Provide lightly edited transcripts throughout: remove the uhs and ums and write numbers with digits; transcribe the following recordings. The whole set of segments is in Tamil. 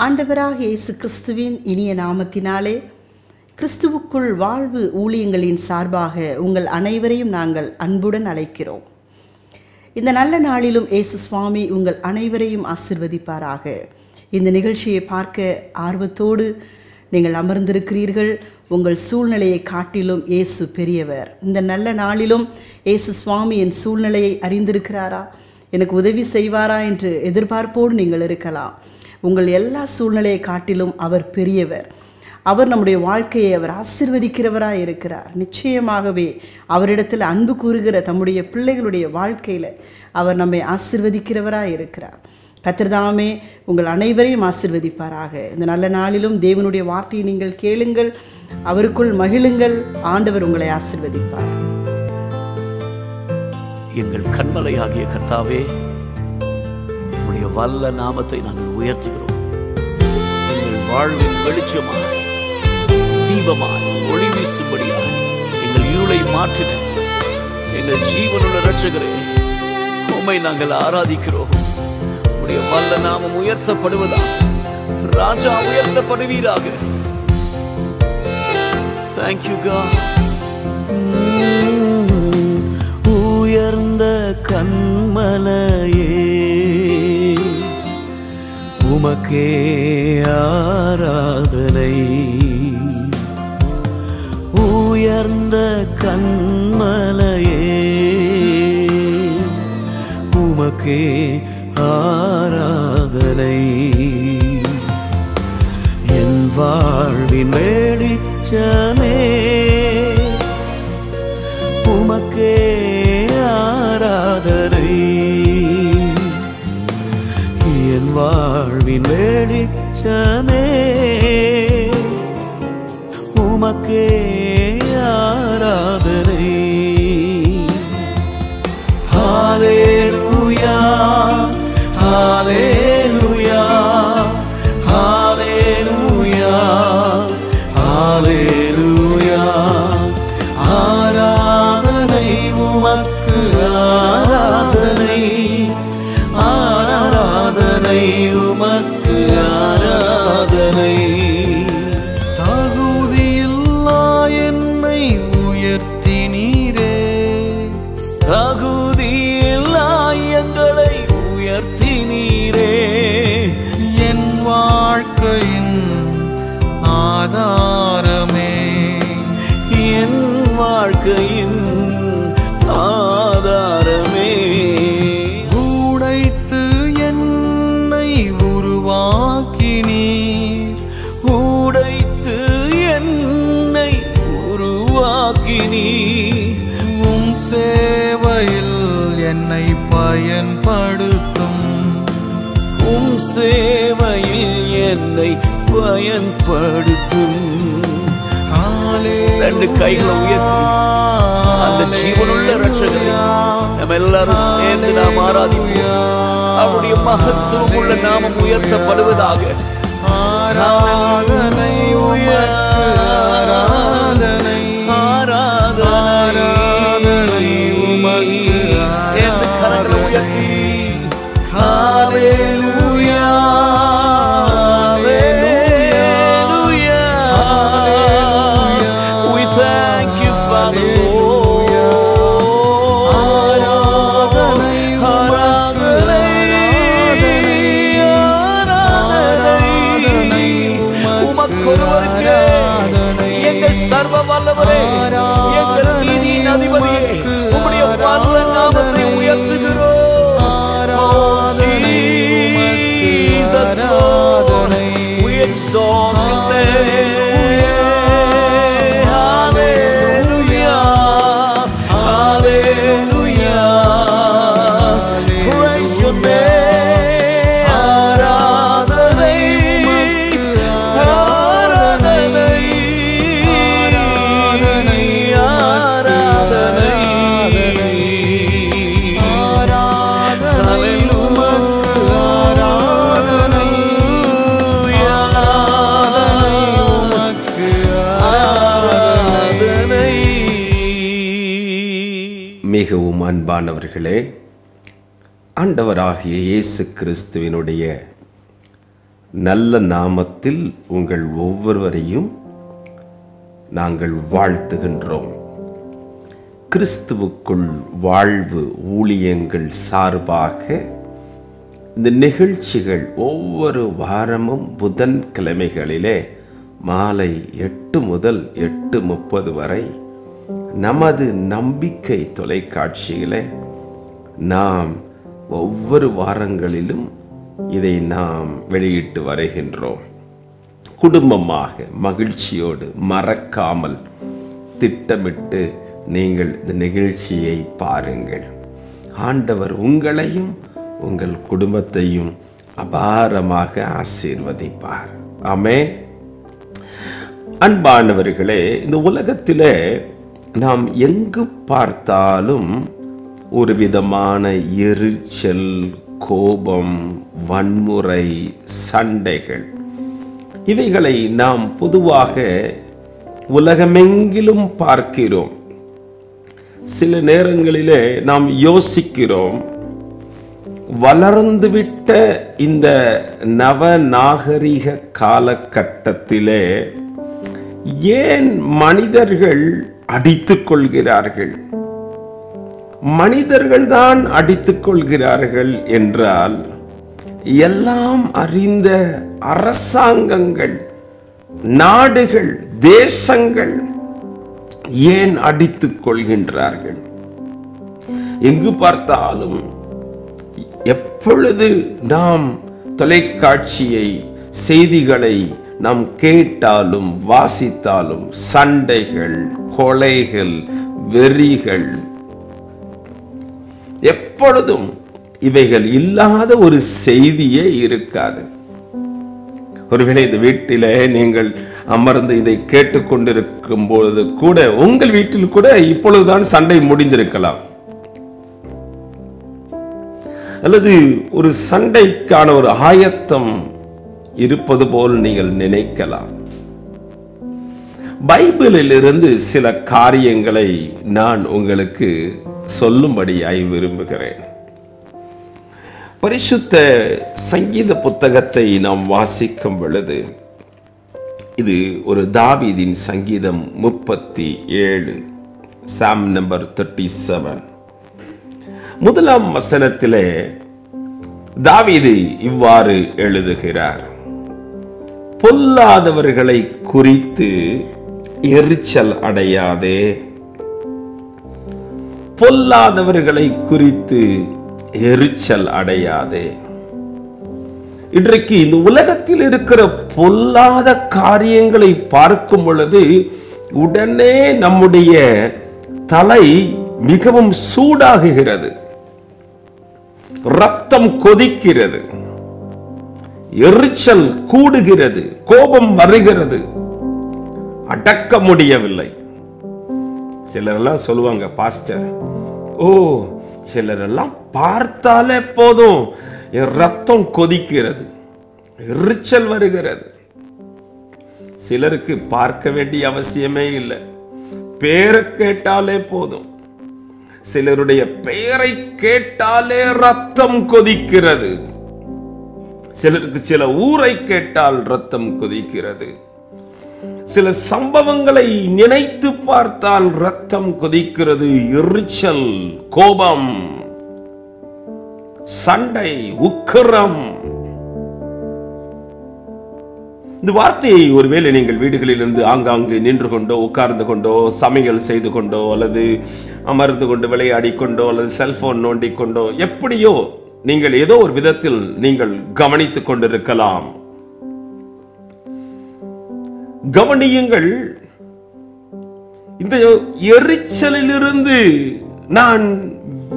ஆண்டவராகிய இயேசு கிறிஸ்துவின் இனிய நாமத்தினாலே கிறிஸ்துவுக்குள் வாழ்வு ஊழியங்களின் சார்பாக உங்கள் அனைவரையும் நாங்கள் அன்புடன் அழைக்கிறோம். இந்த நல்ல நாளிலும் இயேசு சுவாமி உங்கள் அனைவரையும் ஆசீர்வதிப்பாராக. இந்த நிகழ்ச்சியை பார்க்க ஆர்வத்தோடு நீங்கள் அமர்ந்திருக்கிறீர்கள். உங்கள் சூழ்நிலையை காட்டிலும் இயேசு பெரியவர். இந்த நல்ல நாளிலும் இயேசு சுவாமி என் சூழ்நிலையை அறிந்திருக்கிறாரா, எனக்கு உதவி செய்வாரா என்று எதிர்பார்ப்போடு நீங்கள் இருக்கலாம். உங்கள் எல்லா சூழ்நிலையை காட்டிலும் அவர் பெரியவர். அவர் நம்முடைய வாழ்க்கையை அவர் ஆசீர்வதிக்கிறவராக இருக்கிறார். நிச்சயமாகவே அவரிடத்தில் அன்பு கூறுகிற தம்முடைய பிள்ளைகளுடைய வாழ்க்கையில் அவர் நம்மை ஆசீர்வதிக்கிறவராக இருக்கிறார். கர்த்தர்தாமே உங்கள் அனைவரையும் ஆசீர்வதிப்பாராக. இந்த நல்ல நாளிலும் தேவனுடைய வார்த்தையை நீங்கள் கேளுங்கள், அவருக்குள் மகிழுங்கள். ஆண்டவர் உங்களை ஆசீர்வதிப்பார். எங்கள் கண்மலையாகிய கர்த்தாவே, உம்முடைய வல்ல நாமத்தை நாங்கள் உயர்த்துகிறோம். எங்கள் வாழ்வின் வெளிச்சமாய் தீபமாய் ஒளி வீசும்படியாய் எங்கள் இருளை மாற்றின எங்கள் ஜீவனுள்ள இரட்சகரே, உம்மை நாங்கள் ஆராதிக்கிறோம். உம்முடைய வல்ல நாமம் உயர்த்தப்படுவதா, ராஜா உயர்த்தப்படுவீராக. Thank you God. உயர்ந்த கண்மலையே, உமக்கே ஆராதனை. உயர்ந்த கண்மலையே, உமக்கே ஆராதனை. என் வாழ்வின் வெளிச்சமே, உமக்கே ஆராதனை. என் வாழ்வின் வெளிச்சமே, உமக்கே ஆராதனை. ஹல்லேலூயா, ஹல்லேலூயா, ஹல்லேலூயா, ஹல்லேலூயா. ஆராதனை உமக்கு, ஆராதனை, ஆராதனை உமக்கு, ஆராதனை. தகுதியில்லா என்னை உயர்த்தினீரே, தகுதியில்லா எங்களை உயர்த்தினீரே. என் வாழ்க்கையின் ஆதாரமே, என் வாழ்க்கையின் ஆதாரமே. உடைத்து என்னை உருவாக்கினீர், உடைத்து என்னை உருவாக்கினீர். உம் சேவையில் என்னை பயன்படுத்தும், உம் சேவையில் என்னை பயன்படுத்தும். ரெண்டு கைகளை உயர்த்தி அந்த ஜீவனுள்ள இரட்சகரை நம்ம எல்லாரும் சேர்ந்து நாம் ஆராதிப்போம். அவருடைய மகத்துவம் உள்ள நாமம் உயர்த்தப்படுவதாக. ஆராதனை உமக்கு, ஆராதனை, ஆராதனை உமக்கு. சேர்ந்து கரங்களை உயர்த்தி ஹல்லேலூயா, சர்வ வல்லவரே, எங்கள் நீதியின் அதிபதியே, உம்முடைய வல்ல நாமத்தை உயர்த்துகிறோம். Jesus Lord, we exalt your name. Hallelujah, hallelujah, praise your name. மிகவும் அன்பானவர்களே, ஆண்டவராகிய இயேசு கிறிஸ்துவினுடைய நல்ல நாமத்தில் உங்கள் ஒவ்வொருவரையும் நாங்கள் வாழ்த்துகின்றோம். கிறிஸ்துவுக்குள் வாழ்வு ஊழியங்கள் சார்பாக இந்த நிகழ்ச்சிகள் ஒவ்வொரு வாரமும் புதன்கிழமைகளிலே மாலை 8 முதல் 8:30 வரை நமது நம்பிக்கை தொலைக்காட்சியிலே நாம் ஒவ்வொரு வாரங்களிலும் இதை நாம் வெளியிட்டு வருகின்றோம். குடும்பமாக மகிழ்ச்சியோடு மறக்காமல் திட்டமிட்டு நீங்கள் இந்த நிகழ்ச்சியை பாருங்கள். ஆண்டவர் உங்களையும் உங்கள் குடும்பத்தையும் அபாரமாக ஆசீர்வதிப்பார். ஆமென். அன்பானவர்களே, இந்த உலகத்திலே நாம் எங்கு பார்த்தாலும் ஒரு விதமான எரிச்சல், கோபம், வன்முறை, சண்டைகள் இவைகளை நாம் பொதுவாக உலகமெங்கிலும் பார்க்கிறோம். சில நேரங்களிலே நாம் யோசிக்கிறோம், வளர்ந்துவிட்ட இந்த நவநாகரிக காலகட்டத்திலே ஏன் மனிதர்கள் அடித்துக் கொள்கிறார்கள்? மனிதர்கள் தான் அடித்துக் கொள்கிறார்கள் என்றால், எல்லாம் அறிந்த அரசாங்கங்கள், நாடுகள், தேசங்கள் ஏன் அடித்துக் கொள்கின்றார்கள்? எங்கு பார்த்தாலும் எப்பொழுது நாம் தொலைக்காட்சியை, செய்திகளை நாம் கேட்டாலும் வாசித்தாலும் சண்டைகள், கொலைகள், வெறிகள், எப்பொழுதும் இவைகள் இல்லாத ஒரு செய்தியே இருக்காது. ஒருவேளை இந்த வீட்டிலே நீங்கள் அமர்ந்து இதை கேட்டுக்கொண்டிருக்கும் பொழுது கூட உங்கள் வீட்டில் கூட இப்பொழுதுதான் சண்டை முடிந்திருக்கலாம், அல்லது ஒரு சண்டைக்கான ஒரு ஆயத்தம் இருப்பது போல் நீங்கள் நினைக்கலாம். பைபிளில் இருந்து சில காரியங்களை நான் உங்களுக்கு சொல்லும்படியாய் விரும்புகிறேன். பரிசுத்த சங்கீத புத்தகத்தை நாம் வாசிக்கும் பொழுது, இது ஒரு தாவீதின் சங்கீதம் 37, சாம் நம்பர் 37. முதலாம் வசனத்திலே தாவீது இவ்வாறு எழுதுகிறார்: பொல்லாதவர்களை குறித்து எரிச்சல் அடையாதே. பொல்லாதவர்களை குறித்து எரிச்சல் அடையாதே. இன்றைக்கு இந்த உலகத்தில் இருக்கிற பொல்லாத காரியங்களை பார்க்கும் பொழுது உடனே நம்முடைய தலை மிகவும் சூடாகுகிறது, ரத்தம் கொதிக்கிறது, எரிச்சல் கூடுகிறது, கோபம் வருகிறது, அடக்க முடியவில்லை. சிலரெல்லாம் சொல்லுவாங்க, பாஸ்டர், சிலரெல்லாம் பார்த்தாலே போதும் என் ரத்தம் கொதிக்கிறது, எரிச்சல் வருகிறது. சிலருக்கு பார்க்க வேண்டிய அவசியமே இல்லை, பேரை கேட்டாலே போதும். சிலருடைய பெயரை கேட்டாலே ரத்தம் கொதிக்கிறது. சிலருக்கு சில ஊரை கேட்டால் ரத்தம் கொதிக்கிறது. சில சம்பவங்களை நினைத்து பார்த்தால் ரத்தம் கொதிக்கிறது. எரிச்சல், கோபம், சண்டை, உக்கிரம். இந்த வார்த்தையை ஒருவேளை நீங்கள் வீடுகளில் இருந்து ஆங்காங்கு நின்று கொண்டோ, உட்கார்ந்து கொண்டோ, சமையல் செய்து கொண்டோ, அல்லது அமர்ந்து கொண்டு விளையாடி கொண்டோ, அல்லது செல்போன் நோண்டி கொண்டோ, எப்படியோ நீங்கள் ஏதோ ஒரு விதத்தில் நீங்கள் கவனித்துக் கொண்டிருக்கலாம். கவனியுங்கள், இந்த எரிச்சலிலிருந்து நான்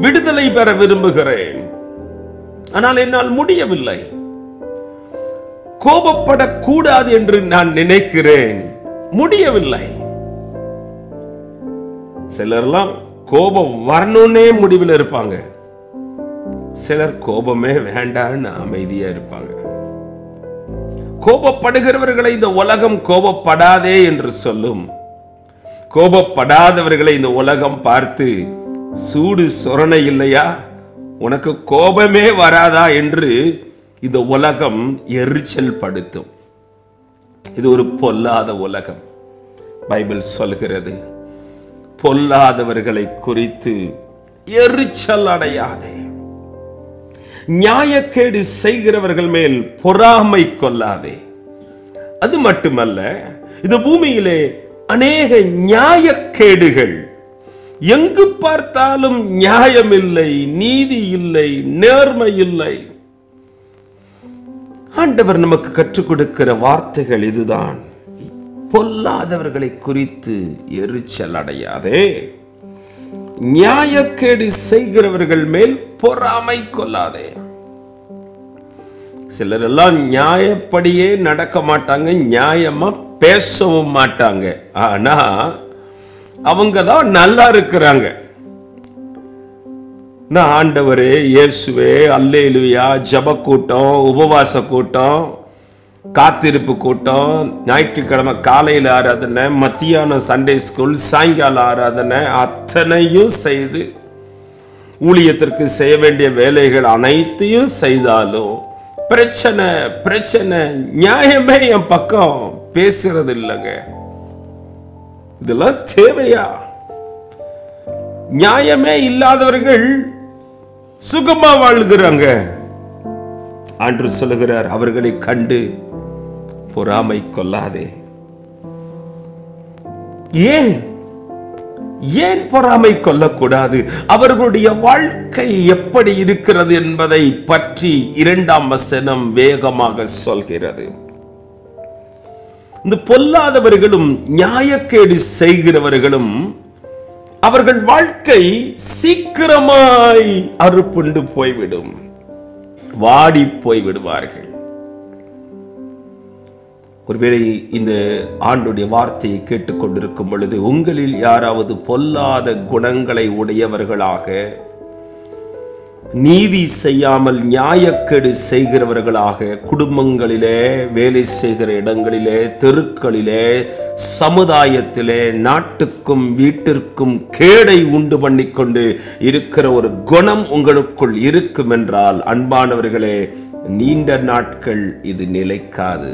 விடுதலை பெற விரும்புகிறேன், ஆனால் என்னால் முடியவில்லை. கோபப்படக்கூடாது என்று நான் நினைக்கிறேன், முடியவில்லை. சிலர்லாம் கோபம் வரணும்னே முடிவில் இருப்பாங்க, சிலர் கோபமே வேண்டான்னு அமைதியா இருப்பாங்க. கோபப்படுகிறவர்களை இந்த உலகம் கோபப்படாதே என்று சொல்லும். கோபப்படாதவர்களை இந்த உலகம் பார்த்து, சூடு சொரணை இல்லையா, உனக்கு கோபமே வராதா என்று இந்த உலகம் எரிச்சல் படுத்தும். இது ஒரு பொல்லாத உலகம். பைபிள் சொல்கிறது, பொல்லாதவர்களை குறித்து எரிச்சல் அடையாதே, நியாயக்கேடு செய்கிறவர்கள் மேல் பொறாமை கொள்ளாதே. அது மட்டுமல்ல, இந்த பூமியிலே அநேக நியாயக்கேடுகள், எங்கு பார்த்தாலும் நியாயம் இல்லை, நீதி இல்லை, நேர்மை இல்லை. ஆண்டவர் நமக்கு கற்றுக் கொடுக்கிற வார்த்தைகள் இதுதான். பொல்லாதவர்களை குறித்து எரிச்சல் அடையாதே, நியாயக்கேடு செய்கிறவர்கள் மேல் பொறாமை கொள்ளாதே. சிலர் எல்லாம் நியாயப்படியே நடக்க மாட்டாங்க, நியாயமா பேசவும் மாட்டாங்க. ஆனா அவங்க தான் நல்லா இருக்கிறாங்க. நான் ஆண்டவரே, இயேசுவே, அல்லேலூயா, ஜப கூட்டம், உபவாச கூட்டம், காத்திருப்பு கூட்டம், ஞாயிற்றுக்கிழமை காலையில் ஆராதனை, மத்தியானம் சண்டே ஸ்கூல், சாயங்கால ஆராதனை, அத்தனையும் செய்து ஊழியத்திற்கு செய்ய வேண்டிய வேலைகள் அனைத்தையும் செய்தாலும் பிரச்சனை பிரச்சனை, நியாயமே என் பக்கம் பேசுறது இல்லைங்க. இதெல்லாம் தேவையா? நியாயமே இல்லாதவர்கள் சுகமா வாழ்கிறாங்க. ஆண்டவர் சொல்லுகிறார், அவர்களை கண்டு பொறாமை கொள்ளாதே. ஏன் பொறாமை கொள்ளக்கூடாது? அவர்களுடைய வாழ்க்கை எப்படி இருக்கிறது என்பதை பற்றி 2ஆம் வசனம் வேகமாக சொல்கிறது. இந்த பொல்லாதவர்களும் நியாயக்கேடு செய்கிறவர்களும் அவர்கள் வாழ்க்கை சீக்கிரமாய் அறுப்புண்டு போய்விடும், வாடி போய்விடுவார்கள். ஒருவேளை இந்த ஆண்டுடைய வார்த்தையை கேட்டுக்கொண்டிருக்கும் பொழுது உங்களில் யாராவது பொல்லாத குணங்களை உடையவர்களாக, நீதி செய்யாமல் நியாயக்கேடு செய்கிறவர்களாக, குடும்பங்களிலே, வேலை செய்கிற இடங்களிலே, தெருக்களிலே, சமுதாயத்திலே, நாட்டுக்கும் வீட்டிற்கும் கேடை உண்டு பண்ணிக்கொண்டு இருக்கிற ஒரு குணம் உங்களுக்குள் இருக்கும் என்றால், அன்பானவர்களே, நீண்ட நாட்கள் இது நிலைக்காது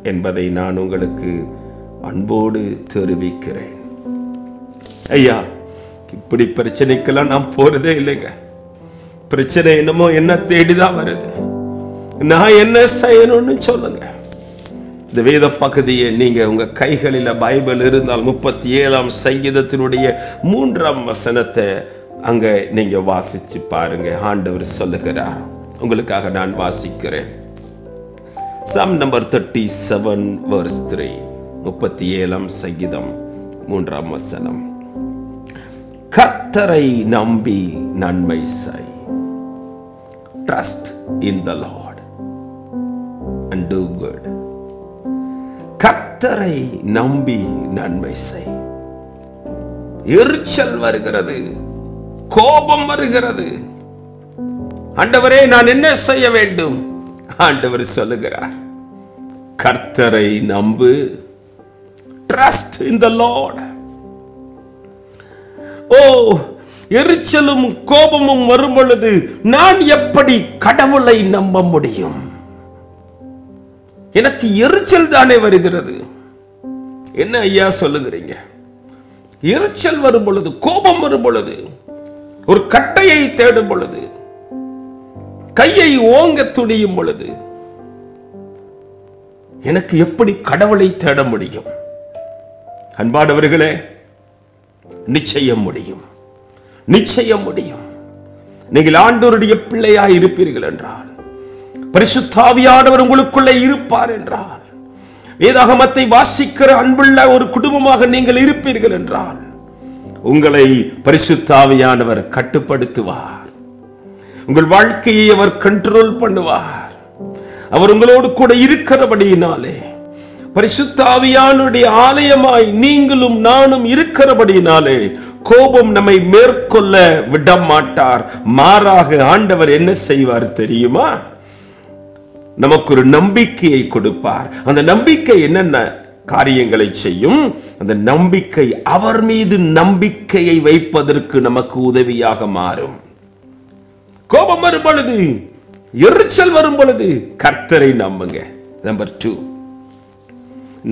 என்பதை நான் உங்களுக்கு அன்போடு தெரிவிக்கிறேன். ஐயா, இப்படி பிரச்சனைக்கெல்லாம் நான் போறதே இல்லைங்க. பிரச்சனை என்னமோ என்ன தேடிதான் வருது. நான் என்ன செய்யணும்னு சொல்லுங்க. இந்த வேத பகுதியை நீங்க உங்க கைகளில பைபிள் இருந்தால் 37ஆம் சங்கீதத்தினுடைய 3ஆம் வசனத்தை அங்க நீங்க வாசிச்சு பாருங்க. ஆண்டவர் சொல்லுகிறார், உங்களுக்காக நான் வாசிக்கிறேன். Psalm number 37 verse 3, 37ஆம் சங்கீதம் 3ஆம் வசனம். கர்த்தரை நம்பி நன்மை செய். Trust in the Lord and do good. கர்த்தரை நம்பி நன்மை செய். எரிச்சல் வருகிறது, கோபம் வருகிறது. ஆண்டவரே, நான் என்ன செய்ய வேண்டும்? ஆண்டவர் சொல்லுகிறார், கர்த்தரை நம்பு. Trust in the Lord. ஓ, எரிச்சலும் கோபமும் வரும் பொழுது நான் எப்படி கடவுளை நம்ப முடியும்? எனக்கு எரிச்சல் தானே வருகிறது. என்ன ஐயா சொல்லுகிறீங்க? எரிச்சல் வரும் பொழுது, கோபம் வரும் பொழுது, ஒரு கட்டையை தேடும் பொழுது, கையை ஓங்க துணியும் பொழுது எனக்கு எப்படி கடவுளை தேட முடியும்? அன்பானவர்களே, நிச்சயம் முடியும், நிச்சயம் முடியும். நீங்கள் ஆண்டவருடைய பிள்ளையாய் இருப்பீர்கள் என்றால், பரிசுத்த ஆவியானவர் உங்களுக்குள்ளே இருப்பார் என்றால், வேதாகமத்தை வாசிக்கிற அன்புள்ள ஒரு குடும்பமாக நீங்கள் இருப்பீர்கள் என்றால், உங்களை பரிசுத்த ஆவியானவர் கட்டுப்படுத்துவார். உங்கள் வாழ்க்கையை அவர் கண்ட்ரோல் பண்ணுவார். அவர் உங்களோடு கூட இருக்கிறபடியினாலே, பரிசுத்த ஆவியானுடைய ஆலயமாய் நீங்களும் நானும் இருக்கிறபடியினாலே, கோபம் நம்மை மேற்கொள்ள விட மாட்டார். மாறாக ஆண்டவர் என்ன செய்வார் தெரியுமா? நமக்கு ஒரு நம்பிக்கையை கொடுப்பார். அந்த நம்பிக்கை என்னென்ன காரியங்களை செய்யும்? அந்த நம்பிக்கை அவர் மீது நம்பிக்கையை வைப்பதற்கு நமக்கு உதவியாக மாறும். கோபம் வரும் பொழுது எரிச்சல் வரும் பொழுது கர்த்தரை நம்புங்க. நம்பர் 2,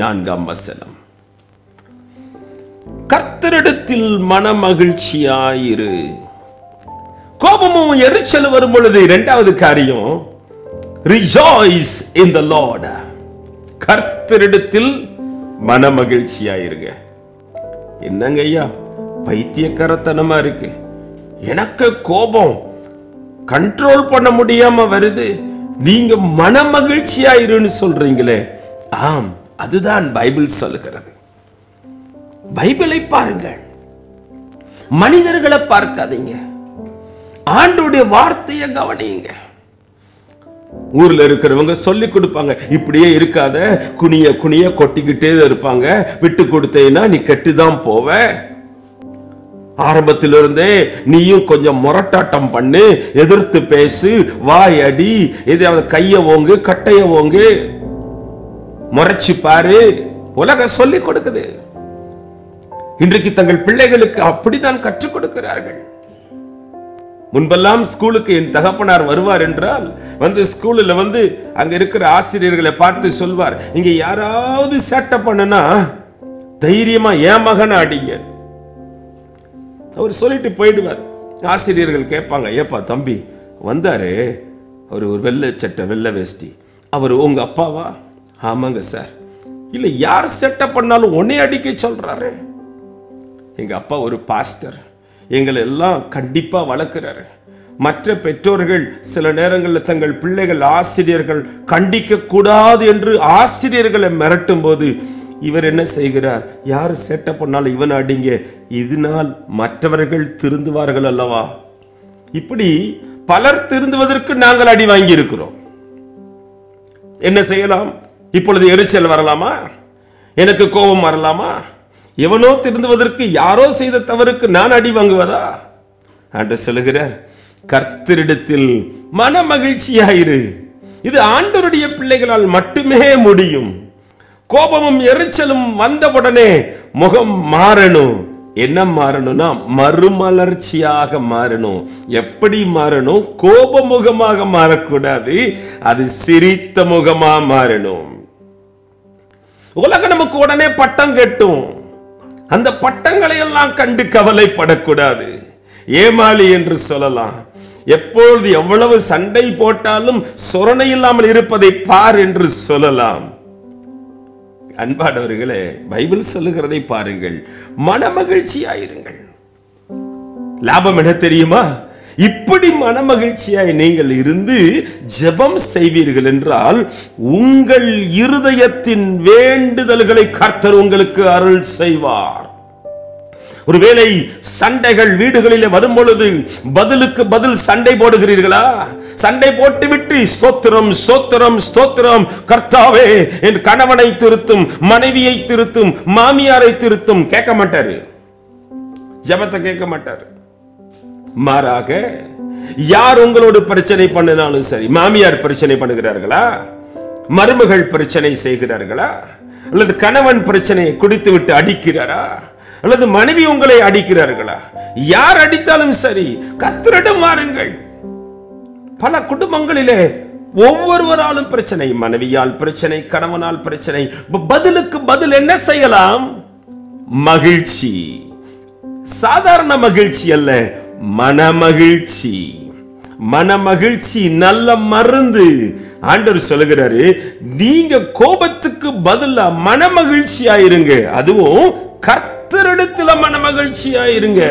4ஆம் வசனம், கர்த்தரிடத்தில் மனமகிழ்ச்சியாயிரு. கோபமும் எரிச்சல் வரும் பொழுது இரண்டாவது காரியம், rejoice in the Lord. கர்த்தரிடத்தில் மனமகிழ்ச்சியாயிருங்க. என்னங்க ஐயா பைத்தியக்காரத்தனமா இருக்கு, எனக்கு கோபம் கண்ட்ரோல் பண்ண முடியாம வருது, நீங்க மனமகிழ்ச்சியாயிருன்னு சொல்றீங்களே. ஆம், அதுதான் பைபிள் சொல்லுகிறது. பைபிளை பாருங்கள், மனிதர்களை பார்க்காதீங்க, ஆண்டவருடைய வார்த்தையை கவனியுங்க. ஊர்ல இருக்கிறவங்க சொல்லி கொடுப்பாங்க, இப்படியே இருக்காத, குனிய குனிய கொட்டிக்கிட்டே இருப்பாங்க, விட்டு கொடுத்தேன்னா நீ கெட்டுதான் போவ, ஆரம்பத்திலிருந்தே நீயும் கொஞ்சம் முரட்டாட்டம் பண்ணு, எதிர்த்து பேசு, வாய் அடி, எதையாவது கைய ஓங்கு, கட்டைய ஓங்கு, முறைச்சு பாரு, உலகம் சொல்லி கொடுக்குது. இன்றைக்கு தங்கள் பிள்ளைகளுக்கு அப்படித்தான் கற்றுக் கொடுக்கிறார்கள். முன்பெல்லாம் ஸ்கூலுக்கு என் தகப்பனார் வருவார் என்றால் வந்து ஸ்கூலில் வந்து அங்க இருக்கிற ஆசிரியர்களை பார்த்து சொல்வார், இங்க யாராவது சேட்டை பண்ணுனா தைரியமா என் மகனை அடிங்க. அவர் சொல்லிட்டு போயிடுவார். ஆசிரியர்கள் கேட்பாங்க, ஏப்பா தம்பி வந்தாரு, அவர் ஒரு வெள்ளை சட்டை வெள்ளை வேஷ்டி, அவர் உங்க அப்பாவா? ஆமாங்க சார். இல்ல யார் சேட்டை பண்ணாலும் உன்னை அடிக்க சொல்றாரு. எங்க அப்பா ஒரு பாஸ்டர், எங்களை எல்லாம் கண்டிப்பா வளர்க்கிறாரு. மற்ற பெற்றோர்கள் சில நேரங்களில் தங்கள் பிள்ளைகள் ஆசிரியர்கள் கண்டிக்க கூடாது என்று ஆசிரியர்களை மிரட்டும் போது இவர் என்ன செய்கிறார், யார் சேட்டை பண்ணாலும் இவன் அடிங்க, இதனால் மற்றவர்கள் திருந்துவார்கள் அல்லவா. இப்படி பலர் திருந்துவதற்கு நாங்கள் அடி வாங்கி இருக்கிறோம். என்ன செய்யலாம்? இப்பொழுது எரிச்சல் வரலாமா? எனக்கு கோபம் வரலாமா? எவனோ திருந்துவதற்கு யாரோ செய்த தவறுக்கு நான் அடி வாங்குவதா? என்று சொல்லுகிறார், கர்த்தரிடத்தில் மன மகிழ்ச்சியாயிரு. இது ஆண்டவருடைய பிள்ளைகளால் மட்டுமே முடியும். கோபமும் எரிச்சலும் வந்தவுடனே முகம் மாறணும். என்ன மாறணும்னா மறுமலர்ச்சியாக மாறணும். எப்படி மாறணும்? கோப முகமாக மாறக்கூடாது, அது சிரித்த முகமா மாறணும். உலகம் நமக்கு உடனே பட்டம் கட்டும், அந்த பட்டங்களை எல்லாம் கண்டு கவலைப்படக்கூடாது. ஏமாளி என்று சொல்லலாம். எப்பொழுது எவ்வளவு சண்டை போட்டாலும் சொரணை இல்லாமல் இருப்பதை பார் என்று சொல்லலாம். அன்பானவர்களே, பைபிள் சொல்லுகிறதை பாருங்கள், மனமகிழ்ச்சியாயிருங்கள். லாபம் என்ன தெரியுமா? இப்படி மனமகிழ்ச்சியாய் நீங்கள் இருந்து ஜெபம் செய்வீர்கள் என்றால் உங்கள் இருதயத்தின் வேண்டுதல்களை கர்த்தர் உங்களுக்கு அருள் செய்வார். ஒருவேளை சண்டைகள் வீடுகளில் வரும் பொழுது பதிலுக்கு பதில் சண்டை போடுகிறீர்களா? சண்டை போட்டுவிட்டு ஸ்தோத்திரம் ஸ்தோத்திரம் ஸ்தோத்திரம் கர்த்தாவே என் கணவனை திருத்தும், மனைவியை திருத்தும், மாமியாரை திருத்தும் கேட்க மாட்டாரு, ஜெபத்தை கேட்க மாட்டாரு. மாறாக யார் உங்களோடு பிரச்சனை பண்ணினாலும் சரி, மாமியார் பிரச்சனை பண்ணுகிறார்களா, மருமகள் பிரச்சனை செய்கிறார்களா, அல்லது கணவன் பிரச்சனையை குடித்து விட்டு அடிக்கிறாரா, அல்லது மனைவி உங்களை அடிக்கிறார்களா, யார் அடித்தாலும் சரி கர்த்தரிடம் வாருங்கள். பல குடும்பங்களிலே ஒவ்வொருவராலும் பிரச்சனை, மனைவியால் பிரச்சனை, கணவனால் பிரச்சனை. பதிலுக்கு பதில் என்ன செய்யலாம்? மகிழ்ச்சி. சாதாரண மகிழ்ச்சி அல்ல, மனமகிழ்ச்சி. மனமகிழ்ச்சி நல்ல மருந்து. ஆண்டவர் சொல்லுகிறாரு, நீங்க கோபத்துக்கு பதிலா மனமகிழ்ச்சியாயிருங்க. அதுவும் கர்த்தரிடத்துல மனமகிழ்ச்சியாயிருங்க.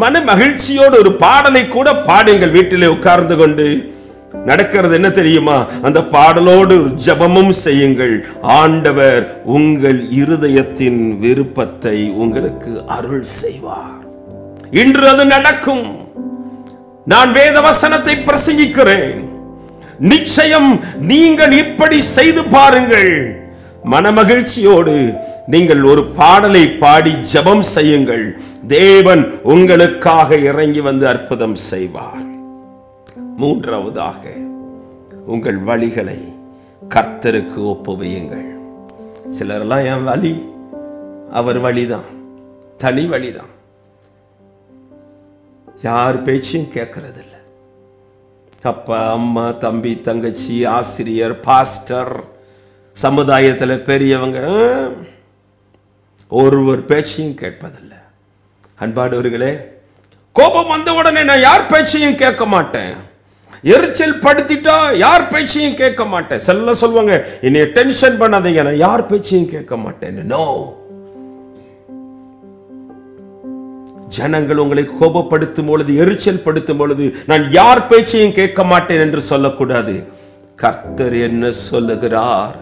மன மகிழ்ச்சியோடு ஒரு பாடலை கூட பாடுங்கள். வீட்டிலே உட்கார்ந்து கொண்டு நடக்கிறது என்ன தெரியுமா? அந்த பாடலோடு ஜெபமும் செய்யுங்கள். ஆண்டவர் உங்கள் இருதயத்தின் விருப்பத்தை உங்களுக்கு அருள் செய்வார். இன்று அது நடக்கும். நான் வேத வசனத்தை பிரசங்கிக்கிறேன். நிச்சயம் நீங்கள் இப்படி செய்து பாருங்கள். மனமகிழ்ச்சியோடு நீங்கள் ஒரு பாடலை பாடி ஜெபம் செய்யுங்கள். தேவன் உங்களுக்காக இறங்கி வந்து அற்புதம் செய்வார். மூன்றாவதாக, உங்கள் வழிகளை கர்த்தருக்கு ஒப்புவையுங்கள். சிலரெல்லாம் என் வழி அவர் வழிதான், தனி வழிதான், யார் பேச்சையும் கேட்கறதில்லை. அப்பா, அம்மா, தம்பி, தங்கச்சி, ஆசிரியர், பாஸ்டர், சமுதாயத்தில் பெரியவங்க ஒருவர் பேச்சையும் கேட்பதில்லை. அன்பானவர்களே, கோபம் வந்த உடனே நான் யார் பேச்சையும் கேட்க மாட்டேன். எரிச்சல் படுத்திட்டா யார் பேச்சையும் கேட்க மாட்டேன். செல்ல சொல்லுவாங்க, என்னைய டென்ஷன் பண்ணாதீங்க, நான் யார் பேச்சையும் கேட்க மாட்டேன். நோ, ஜனங்கள் உங்களை கோபப்படுத்தும் பொழுது, எரிச்சல் படுத்தும் பொழுது நான் யார் பேச்சையும் கேட்க மாட்டேன் என்று சொல்லக்கூடாது. கர்த்தர் என்ன சொல்லுகிறார்,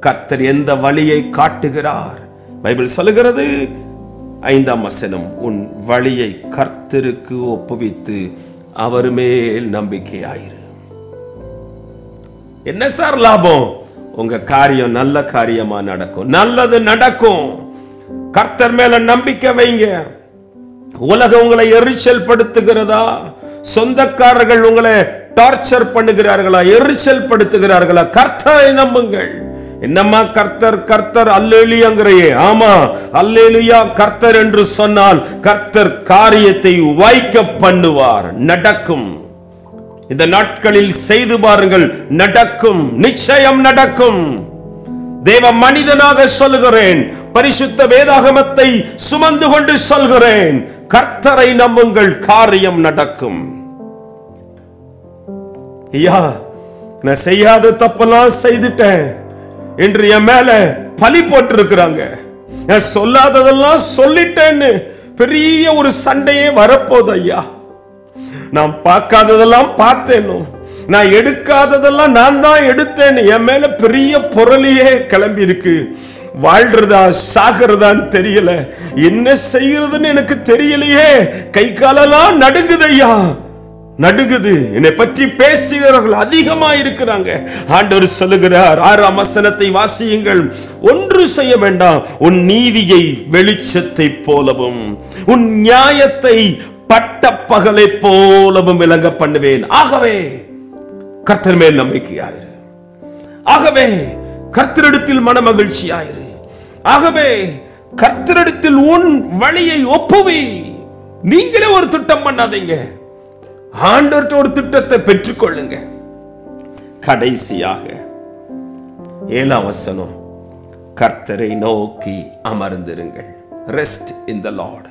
கர்த்தர் எந்த வழியை காட்டுகிறார். பைபிள் சொல்லுகிறது 5ஆம் வசனம், உன் வழியை கர்த்தருக்கு ஒப்புவித்து அவர் மேல் நம்பிக்கையாயிரு. என்ன சார் லாபம்? உங்க காரியம் நல்ல காரியமா நடக்கும், நல்லது நடக்கும். கர்த்தர் மேல நம்பிக்கை வைங்க. உலகம் உங்களை எரிச்சல் படுத்துகிறதா? சொந்தக்காரர்கள் உங்களை டார்ச்சர் பண்ணுகிறார்களா, எரிச்சல் படுத்துகிறார்களா? கர்த்தரை நம்புங்கள். என்னம்மா கர்த்தர் கர்த்தர் அல்லேலூயாங்கறையே? ஆமா, அல்லேலூயா. கர்த்தர் என்று சொன்னால் கர்த்தர் காரியத்தை வாய்க்க பண்ணுவார், நடக்கும். இந்த நாட்களில் செய்து பாருங்கள், நடக்கும், நிச்சயம் நடக்கும். தேவ மனிதனாக சொல்கிறேன், பரிசுத்த வேதாகமத்தை சுமந்து கொண்டு சொல்கிறேன், கர்த்தரை நம்புங்கள், காரியம் நடக்கும். ஐயா, நான் செய்யாத தப்பெல்லாம் செய்துட்டேன் என்று என் மேல பழி போட்டு இருக்கிறாங்க. நான் சொல்லாததெல்லாம் சொல்லிட்டேன்னு பெரிய ஒரு சண்டையே வரப்போகுது. ஐயா, நான் பார்க்காததெல்லாம் பார்த்தேனும், நான் எடுக்காததெல்லாம் நான் தான் எடுத்தேன்னு என் மேல பெரிய பொருளியே கிளம்பி இருக்கு. வாழ்றதா சாகிறதான்னு தெரியல, என்ன செய்யறதுன்னு எனக்கு தெரியலையே. கை காலெல்லாம் நடுங்குதையா, நடுங்குது. என்னை பற்றி பேசுகிறவர்கள் அதிகமா இருக்கிறாங்க. ஆண்டவர் சொல்லுகிறார், 6ஆம் வசனத்தை வாசியுங்கள். ஒன்று செய்ய வேண்டாம், உன் நீதியை வெளிச்சத்தை போலவும் உன் நியாயத்தை பட்ட பகலை போலவும் விளங்க பண்ணுவேன். ஆகவே கர்த்தர் மேல் நம்பிக்கையாயிரு. ஆகவே கர்த்தரிடத்தில் மன மகிழ்ச்சியாயிரு. ஆகவே கர்த்தரிடத்தில் உன் வழியை ஒப்புவி. நீங்களே ஒரு திட்டம் பண்ணாதீங்க, ஆண்டவர்கிட்ட ஒரு திட்டத்தை பெற்றுக்கொள்ளுங்க. கடைசியாக 7ஆம் வசனம், கர்த்தரை நோக்கி அமர்ந்திருங்கள். Rest in the Lord.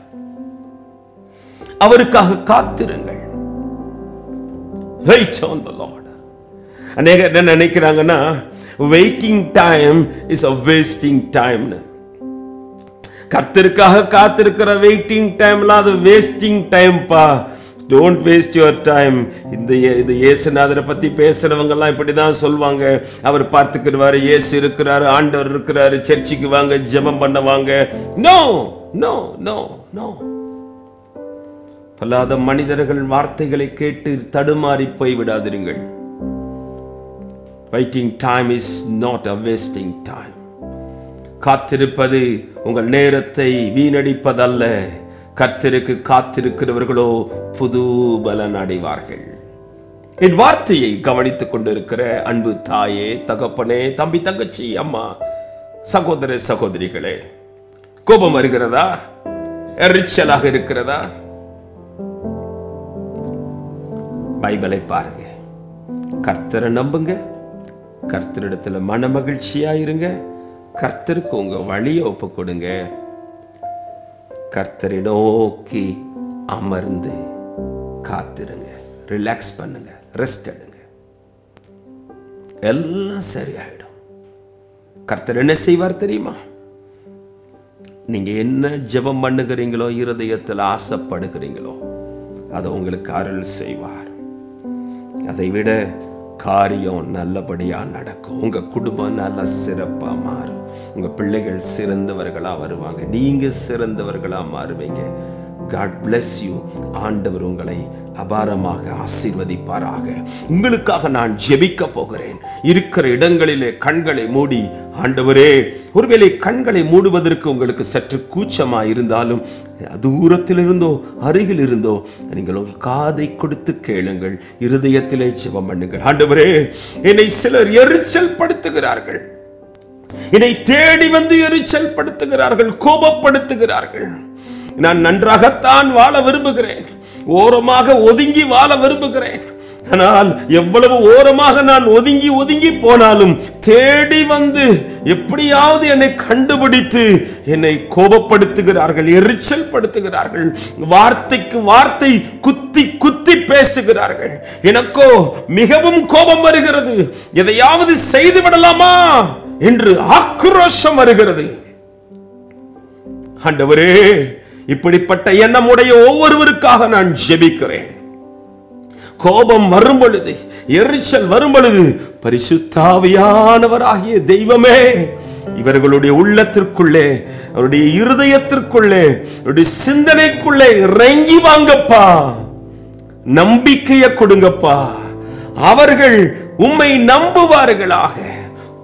அவருக்காக காத்திருங்கள். Wait on the Lord. அநேகர் என்ன நினைக்கிறாங்கன்னா, waiting time is a wasting time. கர்த்தருக்காக காத்திருக்கிற வெயிட்டிங் டைம்லாம் அது வேஸ்டிங் டைம் பா. Don't waste your time. இந்த இயேசுநாதரை பத்தி பேசுறவங்க எல்லாம் இப்படிதான் சொல்வாங்க. அவர் பார்த்துக்கிறாரு, இயேசு இருக்கிறாரு, ஆண்டவர் இருக்கிறாரு, சர்ச்சுக்கு வாங்க, ஜெபம் பண்ண வாங்க. No no no no. பல்லாத மனிதர்கள் வார்த்தைகளை கேட்டு தடுமாறி போய் விடாதிருங்கள். Waiting time is not a wasting time. காத்திருப்பது உங்கள் நேரத்தை வீணடிப்பதல்ல. கர்த்தருக்கு காத்திருக்கிறவர்களோ புது பலன் அடைவார்கள். என் வார்த்தையை கவனித்துக் கொண்டிருக்கிற அன்பு தாயே, தகப்பனே, தம்பி, தங்கச்சி, அம்மா, சகோதர சகோதரிகளே, கோபம் வருகிறதா? எரிச்சலாக இருக்கிறதா? பைபிளை பாருங்க, கர்த்தரை நம்புங்க, கர்த்தரிடத்துல மன மகிழ்ச்சியாயிருங்க, கர்த்தருக்கு உங்க வழியை ஒப்பு கொடுங்க, கர்த்தரை நோக்கி அமர்ந்து காத்திருங்க, ரிலாக்ஸ் பண்ணுங்க, ரெஸ்ட் எடுங்க, எல்லாம் சரியாயிடும். கர்த்தர் என்ன செய்வார் தெரியுமா? நீங்க என்ன ஜெபம் பண்ணுகிறீங்களோ, இருதயத்தில் ஆசைப்படுகிறீங்களோ, அதை உங்களுக்கு அருள் செய்வார். அதை விட காரியம் நல்லபடியா நடக்கும். உங்க குடும்பம் நல்ல சிறப்பா மாறும். உங்க பிள்ளைகள் சிறந்தவர்களா வருவாங்க. நீங்க சிறந்தவர்களா மாறுவீங்க. God bless you. ஆண்டவர் உங்களை அபாரமாக ஆசீர்வதிப்பாராக. உங்களுக்காக நான் ஜெபிக்க போகிறேன். இருக்கிற இடங்களிலே கண்களை மூடி, ஆண்டவரே, ஒருவேளை கண்களை மூடுவதற்கு உங்களுக்கு சற்று கூச்சமா இருந்தாலும், தூரத்தில் இருந்தோ அருகில் இருந்தோ நீங்கள் உங்கள் காதை கொடுத்து கேளுங்கள். இருதயத்திலே ஜெபம் பண்ணுங்கள். ஆண்டவரே, என்னை சிலர் எரிச்சல் படுத்துகிறார்கள், என்னை தேடி வந்து எரிச்சல் படுத்துகிறார்கள், கோபப்படுத்துகிறார்கள். நான் நன்றாகத்தான் வாழ விரும்புகிறேன், ஓரமாக ஒதுங்கி வாழ விரும்புகிறேன். ஆனால் எவ்வளவு ஓரமாக நான் ஒதுங்கி ஒதுங்கி போனாலும் தேடி வந்து எப்படியாவது என்னை கண்டுபிடித்து என்னை கோபப்படுத்துகிறார்கள், எரிச்சல் படுத்துகிறார்கள், வார்த்தைக்கு வார்த்தை குத்தி குத்தி பேசுகிறார்கள். எனக்கோ மிகவும் கோபம் வருகிறது. எதையாவது செய்து விடலாமா என்று ஆக்ரோஷம் வருகிறது. ஆண்டவரே, இப்படிப்பட்ட எண்ணமுடைய ஒவ்வொருவருக்காக நான் ஜெபிக்கிறேன். கோபம் வரும் பொழுது, எரிச்சல் வரும் பொழுது, பரிசுத்த ஆவியானவராகிய தெய்வமே இவர்களுடைய உள்ளத்திற்குள்ளே, அவருடைய இருதயத்திற்குள்ளே, அவருடைய சிந்தனைக்குள்ளே இறங்கி வாங்கப்பா, நம்பிக்கையை கொடுங்கப்பா. அவர்கள் உம்மை நம்புவார்களாக.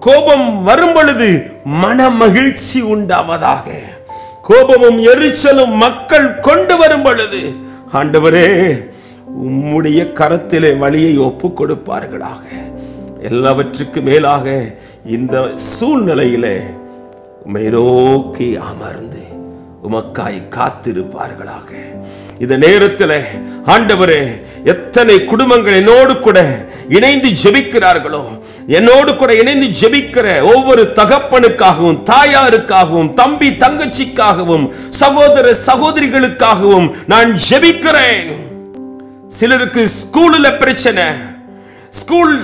கோபம் வரும் பொழுது மன மகிழ்ச்சி உண்டாவதாக. கோபமும் எரிச்சலும் மக்கள் கொண்டு வரும் பொழுது ஆண்டவரே உம்முடைய கரத்திலே வழியை ஒப்பு கொடுப்பார்களாக. எல்லாவற்றுக்கு மேலாக இந்த சூழ்நிலையிலே உம்மை நோக்கி அமர்ந்து உமக்காய் காத்திருப்பார்களாக. இந்த நேரத்தில் ஆண்டவரே, எத்தனை குடும்பங்கள் என்னோடு கூட இணைந்து ஜெபிக்கிறார்களோ, என்னோடு கூட இணைந்து ஜெபிக்கிற ஒவ்வொரு தகப்பனுக்காகவும், தாயாருக்காகவும், தம்பி தங்கச்சிக்காகவும், சகோதர சகோதரிகளுக்காகவும் நான் ஜெபிக்கிறேன். சிலருக்கு ஸ்கூல்ல பிரச்சனை, ஸ்கூல்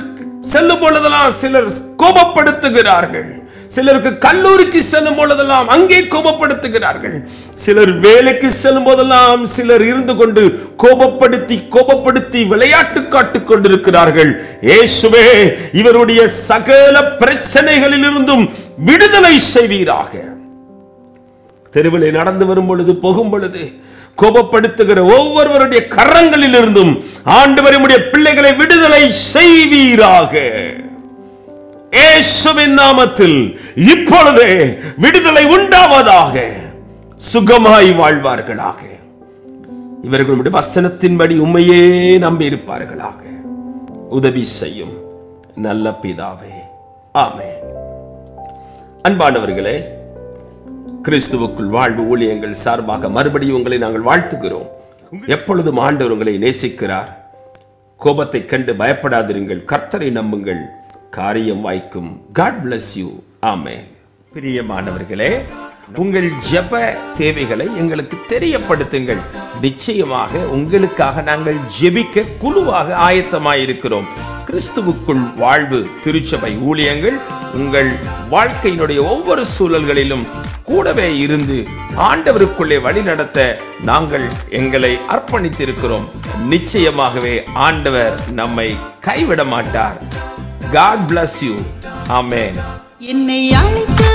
செல்லும் பொழுதெல்லாம் சிலர் கோபப்படுத்துகிறார்கள். சிலருக்கு கல்லூரிக்கு செல்லும் பொழுதெல்லாம் அங்கே கோபப்படுத்துகிறார்கள். சிலர் வேலைக்கு செல்லும் போதெல்லாம் சிலர் இருந்து கொண்டு கோபப்படுத்தி விளையாட்டு காட்டிக் கொண்டிருக்கிறார்கள். இயேசுவே, இவருடைய சகல பிரச்சனைகளில் இருந்தும் விடுதலை செய்வீராக. தெருவிலே நடந்து வரும் பொழுது, போகும் பொழுது கோபப்படுத்துகிற ஒவ்வொருவருடைய கரங்களில் இருந்தும் ஆண்டவருடைய பிள்ளைகளை விடுதலை செய்வீராக. இயேசுவின் நாமத்தில் இப்பொழுதே விடுதலை உண்டாவதாக. சுகமாய் வாழ்வார்களாக. இவர்களுடைய வசனத்தின்படி உம்மையே நம்பி இருப்பார்களாக. உதவி செய்யும் நல்ல பிதாவே, ஆமென். அன்பானவர்களே, கிறிஸ்துவுக்குள் வாழ்வு ஊழியங்கள் சார்பாக மறுபடியும் உங்களை நாங்கள் வாழ்த்துகிறோம். எப்பொழுதும் ஆண்டவர் உங்களை நேசிக்கிறார். கோபத்தை கண்டு பயப்படாதிருங்கள், கர்த்தரை நம்புங்கள், காரியம் வாய்க்கும். God bless you. ஆமென். பிரியமானவர்களே, உங்கள் ஜெப தேவைகளை எங்களுக்கு தெரியப்படுத்துங்கள். நிச்சயமாக உங்களுக்காக நாங்கள் ஜெபிக்க குழுவாக ஆயத்தமாயிருக்கிறோம். கிறிஸ்துவுக்குள் வாழ்வு திருச்சபை ஊழியங்கள் உங்கள் வாழ்க்கையினுடைய ஒவ்வொரு சூழல்களிலும் கூடவே இருந்து ஆண்டவருக்குள்ளே வழி நடத்த நாங்கள் எங்களை அர்ப்பணித்திருக்கிறோம். நிச்சயமாகவே ஆண்டவர் நம்மை கைவிட மாட்டார். God bless you. Amen. என்னை அழைத்து